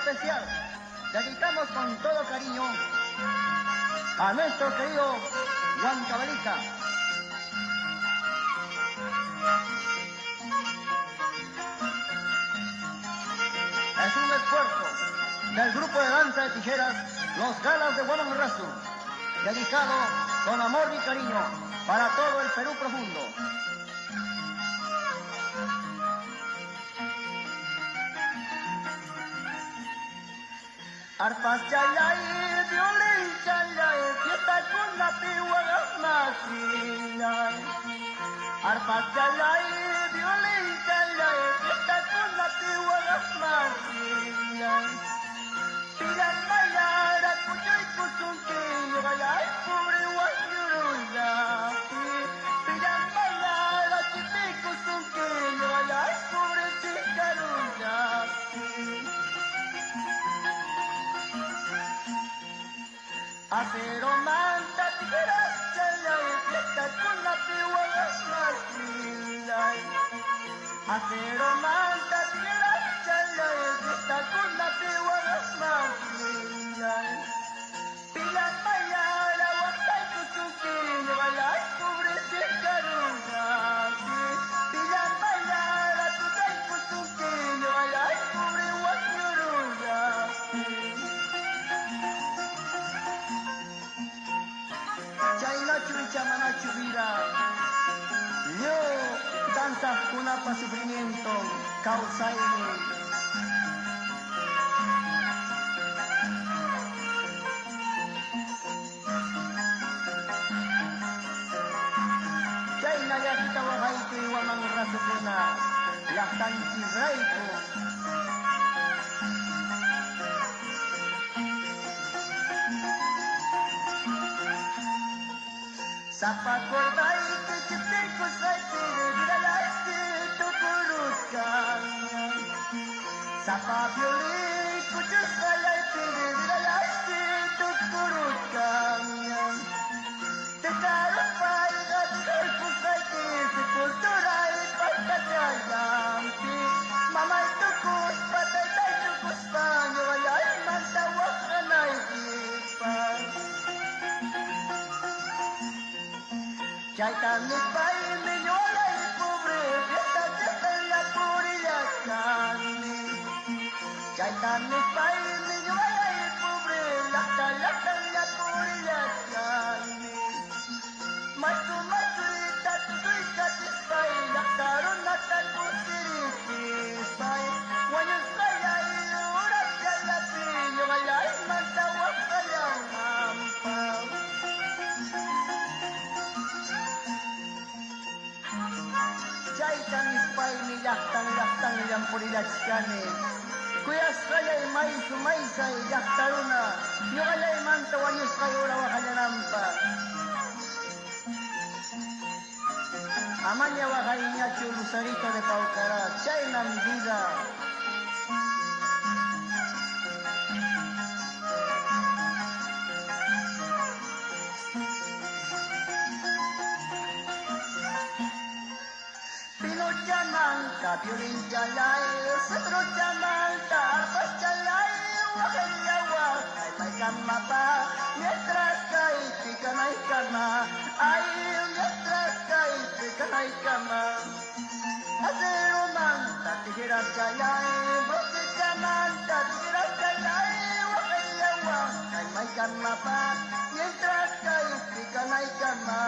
especial dedicamos con todo cariño a nuestro querido Huancavelica. Es un esfuerzo del grupo de danza de tijeras Los Galas de Huamanrazu, dedicado con amor y cariño para todo el Perú profundo. Arpas chalay, violín chalay, fiesta con la pihuagas masinay. Arpas chalay, violín chalay, fiesta con la pihuagas masinay. Pilan bailar a cuyo y cuchunquillo, bailar pobre guayuruya. Pilan bailar a chipi cuchunquillo, bailar pobre chicaruya. Acero manta tijeras chalay, fiesta con la pihuagas masinay. Acero manta tijeras chalay, fiesta con la pihuagas masinay. Pilan bailar a guatay cuchunquillo, bailar cubre chicaruga. Pilan bailar a tutay cuchunquillo, bailar cubre guayuruga. Chayna chucha mana chubira, yo danza kunapa sufrimiento, causaini. Chayna yakita wahaitu Huamanrazu kuna, llaqtanchis rayku. Sapa corday que chipico saite viralaste tu curuscaña. Sapa violín cuchus salaite viralaste tu curuscaña. Te caro paiga tu saite se cultura y pastachayampi. Mamá y tu cus patata y tu cuspaño vaya y manta wakana y dipan. Chaitan mi país, mi ñola y pobre, fiesta en la purilla carne. Chaitan mi país, mi ñola y pobre, lata en la purilla carne. Machu, ita, tutuika, tispay, lataron, natan, kusirikispay. Guayos, raya, y ura, chalapi, ñola y manta, wakayang, ampaw. Chaytan ispay ni llaqtan yang purilachkani. Kuyas qalay maysu maysay llaqtaruna. Ñuqallay manta wañusqay ura wahallananpa. Amaña waqayñachu Lucarito de Paucará. Chaynam vida. Chamanca, violín chalay, cetro chamanca, arpas chalay, guajayawa, ay paikan mapa, mientras cae pican ay cama, ay mientras cae pican ay cama. Acero manta, tijeras chalay, broche chamanta, tijeras chalay, guajayawa, ay paikan mapa, mientras cae pican ay cama,